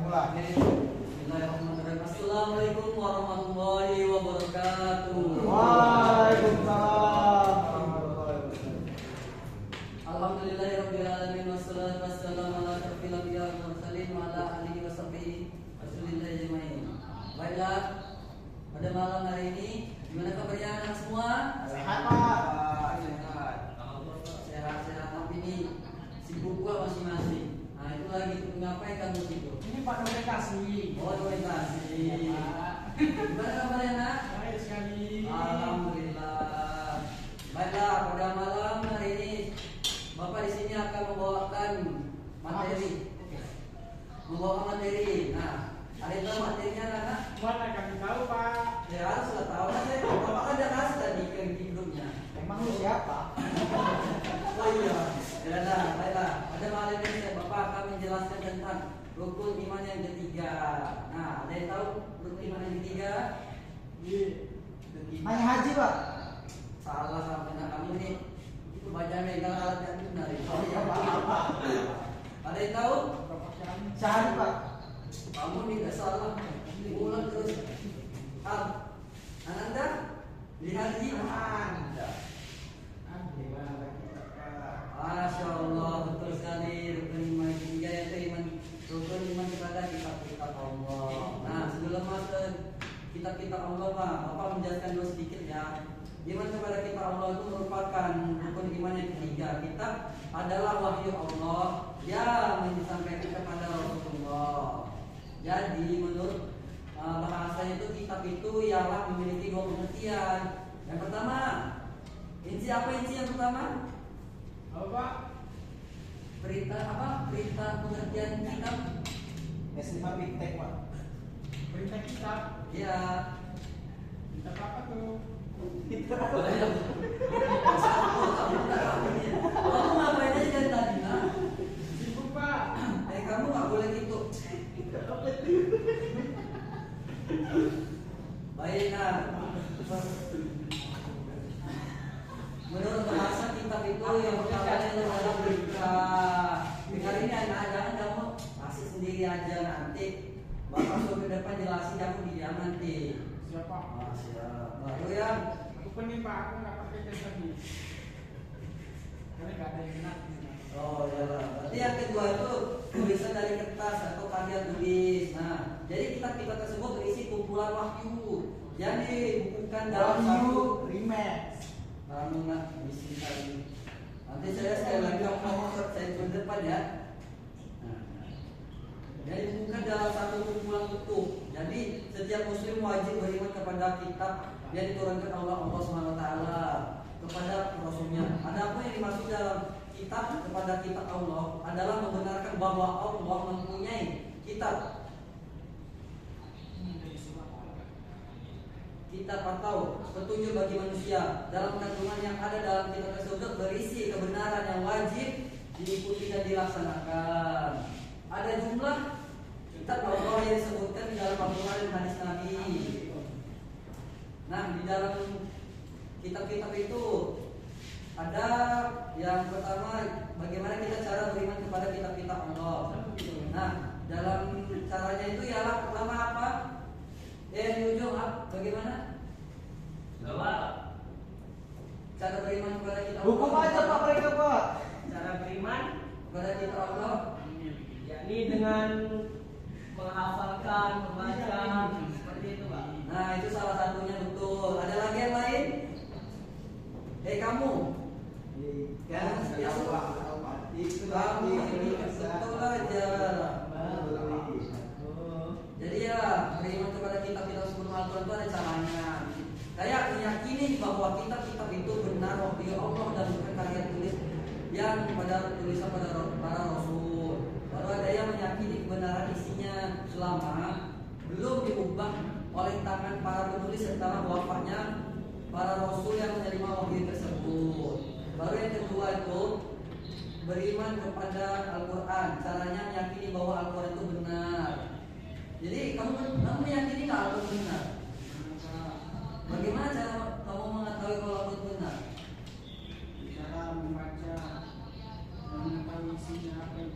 mulai. Bismillahirrahmanirrahim. Assalamualaikum warahmatullahi wabarakatuh. Waalaikumsalam. Alhamdulillahirabbil alamin wassalatu wassalamu ala asyrofil anbiya'i wal mursalin wa ala alihi washabbihi wasallam ajmain. Baiklah, pada malam hari ini gimana kabarnya anak semua? Sehat, Pak. Sehat-sehat, tapi ini sibuk gua masing-masing. Nah, itu lagi ngapain kamu sibuk? Ini Pak dokumentasi. Oh, dokumentasi. Iya, Pak. Gimana kabarnya, Nak? Baik sekali. Alhamdulillah. Baiklah, pada malam hari ini Bapak di sini akan membawakan materi. Membawa materi. Nah, ada yang tahu materinya, Nak? Mana kami tahu, Pak? Ya haruslah tahu. Saya Bapak kan udah kasih tadi ke hidupnya. Emang lu siapa? Oh iya. Ya, nah, baiklah. Pada malam ini Bapak akan menjelaskan tentang rukun iman yang ketiga. Nah, ada yang tahu rukun iman yang ketiga? Iya. Ketiga. Nanya haji, Pak. Salah sampai nak kamu nih. Itu baca megang alat yang benar. Oh iya, Pak. Ada yang tahu? Syahadu, Pak. Kamu nih gak salah. Ulang terus. Ananda? Lihat di Anda. Masya Allah, betul sekali. Rukun iman ketiga yaitu iman rukun iman kepada kitab-kitab Allah. Nah, sebelum masuk ke kitab-kitab Allah, Pak, Bapak menjelaskan dulu sedikit ya. Iman kepada kitab Allah itu merupakan rukun iman yang ketiga. Kitab adalah wahyu Allah yang disampaikan kepada Rasulullah. Jadi menurut bahasanya itu kitab itu ialah memiliki dua pengertian. Yang pertama, inti apa inti yang pertama? Apa? Perintah apa? Perintah pengertian kitab. S5 Bigtek, Pak. Perintah kitab. Ya. Kitab apa tuh? Kamu ngapain aja dari tadi, Nak? Sibuk, Pak. Kamu nggak boleh gitu. Baik, Nak. Menurut bahasa kitab itu yang pertama adalah berita. Dengar ini anak, jangan kamu masih sendiri aja nanti. Bapak suruh ke depan jelasin, kamu diam nanti. Siapa? Siap. Baru ya. Aku pening, Pak. Aku nggak pakai tes tadi. Karena nggak ada yang kena. Oh ya. Berarti yang kedua itu tulisan dari kertas atau karya tulis. Nah, jadi kitab-kitab tersebut berisi kumpulan wahyu yang dibukukan dalam satu Remix. kamu nak misi tadi. Nanti saya sekali lagi ngomong saya ke depan ya. Nah, jadi bukan dalam satu kumpulan utuh. Jadi setiap muslim wajib beriman kepada kitab yang diturunkan Allah SWT kepada Rasulnya. Ada apa yang dimaksud dalam kitab kepada kitab Allah adalah membenarkan bahwa Allah mempunyai kitab atau petunjuk bagi manusia. Dalam kandungan yang ada dalam kitab tersebut berisi kebenaran yang wajib diikuti dan dilaksanakan. Ada jumlah kitab Allah yang disebutkan di dalam Al-Quran dan hadis Nabi. Nah, di dalam kitab-kitab itu ada yang pertama, bagaimana kita cara beriman kepada kitab-kitab Allah. Nah, dalam caranya itu ialah pertama apa? Di ujung bagaimana? Bahwa Cara beriman kepada kitab Hukum Allah. aja, Pak, mereka, Pak. cara beriman Kepada kitab Allah. yakni dengan menghafalkan, membaca seperti itu, Pak. Nah, itu salah satunya betul. Ada lagi yang lain? Kamu. Yang kamu ini betul aja. Jadi ya, beriman kepada kitab-kitab sebelum Al-Quran itu ada caranya. Kayak meyakini bahwa kitab-kitab itu benar wahyu Allah dan bukan karya tulis yang pada tulisan pada para rasul. Baru ada yang meyakini kebenaran isinya selama belum diubah oleh tangan para penulis setelah wafatnya para rasul yang menerima wahyu tersebut. Baru yang kedua itu beriman kepada Al-Quran. Caranya meyakini bahwa Al-Quran itu benar. Jadi kamu meyakini nggak Al-Quran benar? Bagaimana cara kamu mengetahui kalau Al-Quran benar? Cara membaca dan mengetahui isinya apa yang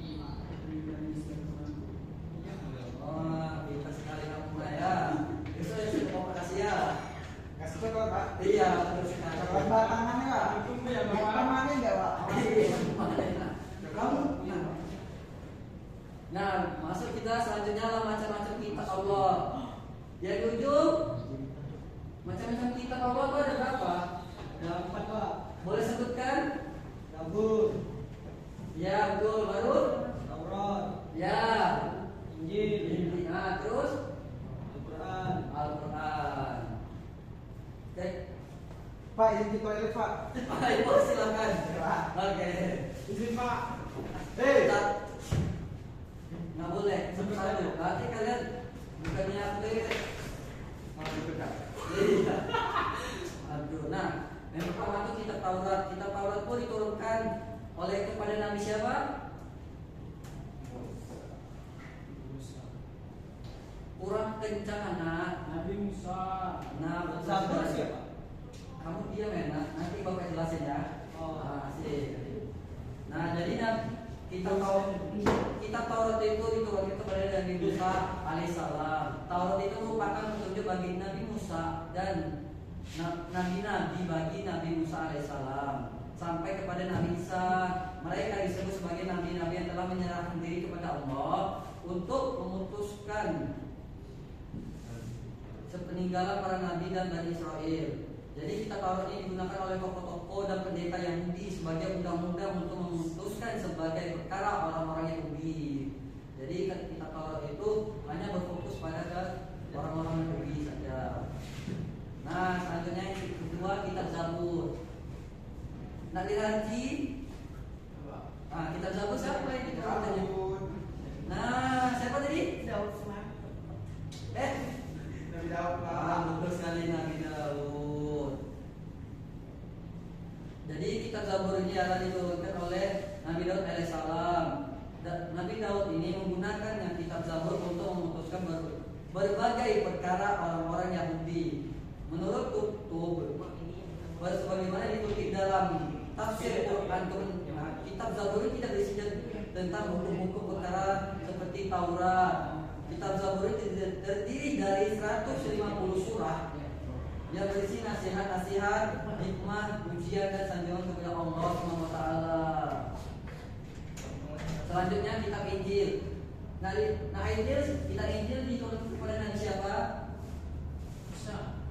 Ya betul. Baru? Taurat, Ya. Injil, Nah terus Al-Quran. Al-Quran. Oke. Pak, izin ke toilet, Pak. Ayo silakan. Pak. Oke. Izin, Pak. Hei. Nggak boleh. Satu. Berarti kalian bukannya apa ya? Masih dekat. Iya. Aduh. Nah, yang pertama itu kitab Taurat. Kitab Taurat pun diturunkan oleh kepada Nabi siapa? Kurang kencang anak. Nabi Musa. Nah, betul Zabur sekali. siapa? Kamu diam ya, nak. Nanti bapak jelasin ya. Oh. Sih. Nah, jadi kitab Taurat itu diturunkan kepada Nabi Musa alaihissalam. Taurat itu merupakan petunjuk bagi Nabi Musa dan nabi-nabi bagi Nabi Musa alaihissalam sampai kepada Nabi Isa. Mereka disebut sebagai nabi-nabi yang telah menyerahkan diri kepada Allah untuk memutuskan sepeninggalan para nabi dan Bani Israel. Jadi kitab Taurat ini digunakan oleh tokoh-tokoh dan pendeta Yahudi sebagai undang-undang untuk memutuskan sebagai perkara orang-orang Yahudi. Jadi kitab Taurat itu hanya berfokus pada orang-orang Yahudi saja. Nah, selanjutnya yang kedua kitab Zabur. Nak diraji? Nah, kitab Zabur siapa yang kita tanya? Nah, siapa tadi? Daud Semarang. Nabi Daud, Pak. Betul sekali Nabi Daud. Jadi kitab Zabur ini adalah diturunkan oleh Nabi Daud alaihissalam. Nabi Daud ini menggunakan kitab Zabur untuk memutuskan berbagai perkara orang-orang Yahudi. Menurut Kutub, sebagaimana dikutip dalam tafsir Quran, kitab Zabur ini tidak berisi tentang hukum-hukum perkara seperti Taurat. Kitab Zabur ini terdiri dari 150 surah yang berisi nasihat-nasihat, hikmah, ujian dan sanjungan kepada Allah SWT. Selanjutnya kitab Injil. Nah kitab Injil diturunkan kepada Nabi siapa? Musa.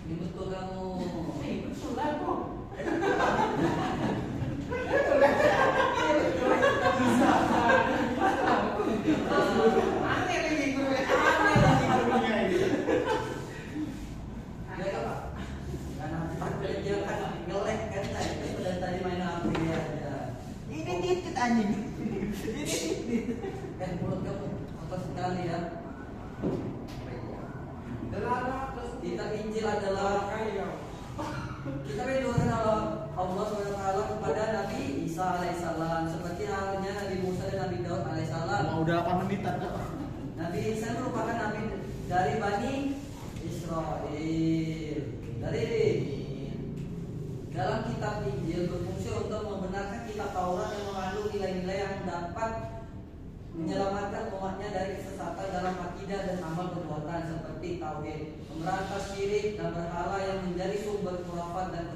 Ini betul kamu. Betul lah, kok. Aneh lagi gurunya. Aneh lagi gurunya ini. Ya kan Pak? Karena dia kan ngelek kan tadi main HP aja. Ini titit anjing. Ini titit. Mulut kamu kotor sekali ya. Kitab Injil adalah kita menurunkan Allah SWT kepada Nabi Isa alaihissalam seperti halnya Nabi Musa dan Nabi Daud alaihissalam. Udah 8 menitan kok. Nabi Isa merupakan nabi dari Bani Israel. Dalam kitab Injil berfungsi untuk membenarkan kitab Taurat yang mengandung nilai-nilai yang dapat menyelamatkan umatnya dari kesesatan dalam akidah dan amal perbuatan seperti tauhid, memberantas syirik dan berhala yang menjadi sumber khurafat dan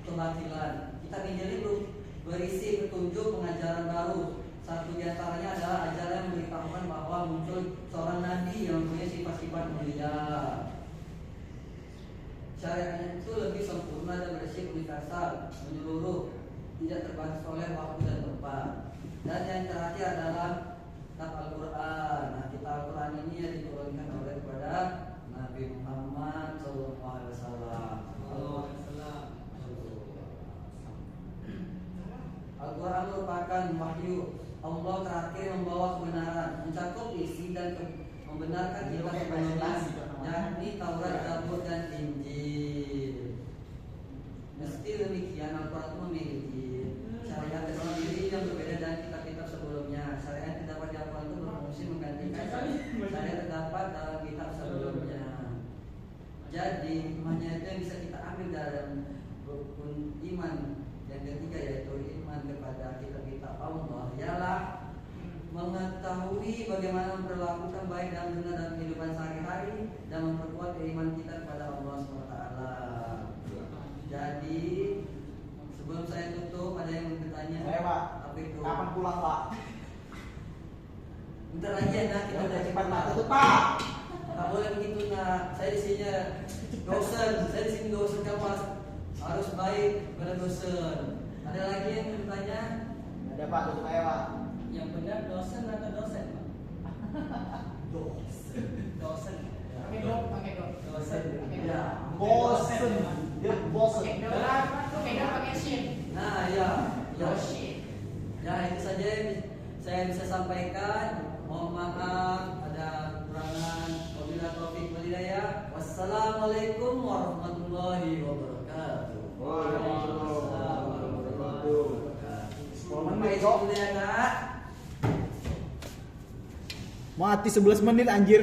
kebatilan. Kitab Injil ini berisi petunjuk pengajaran baru. Satu di antaranya adalah ajaran yang memberitahukan bahwa muncul seorang nabi yang mempunyai sifat-sifat mulia. Syariatnya itu lebih sempurna dan bersih universal, menyeluruh, tidak terbatas oleh waktu dan tempat. Dan yang terakhir adalah kitab Al-Quran. Nah, kitab Al-Quran ini yang diturunkan oleh kepada Nabi Muhammad SAW. Al-Quran merupakan wahyu Allah terakhir membawa kebenaran, mencakup isi dan membenarkan kitab sebelumnya, yakni Taurat, Zabur dan Injil. Meski demikian, Al-Quran itu memiliki syariat tersendiri yang berbeda dari kitab-kitab sebelumnya. Syariat yang terdapat di Al-Quran itu berfungsi menggantikan syariat yang terdapat dalam kitab sebelumnya. Jadi hikmahnya itu yang bisa kita ambil dalam rukun iman yang ketiga, yaitu iman kepada kitab-kitab Allah, ialah mengetahui bagaimana memperlakukan baik dan benar dalam kehidupan sehari-hari dan memperkuat keimanan kita kepada Allah SWT. Jadi sebelum saya tutup, ada yang mau bertanya? Saya, Pak. Apa itu? Kapan pulang, Pak? Bentar lagi ya, nak. Kita udah cepat, Pak. cepat. Tutup, Pak. Gak boleh begitu, nak. Saya di sini dosen. Saya di sini dosen, kamu harus baik pada dosen. Ada lagi yang mau bertanya? Ada Pak, tutup aja Pak. Yang benar dosen atau dosen, Pak? Dosen. Pakai dot, pakai dot. Dosen. Ya. Bosen. Dia bosen. Pakai dot, pakai dot, pakai shit. Nah, ya. Oh shit. Ya, itu saja yang saya bisa sampaikan. Mohon maaf ada kekurangan. Wabillahi taufiq wal hidayah. Wassalamualaikum warahmatullahi wabarakatuh. Waalaikumsalam warahmatullahi wabarakatuh. 10 menit kok. Kok. Mati 11 menit anjir.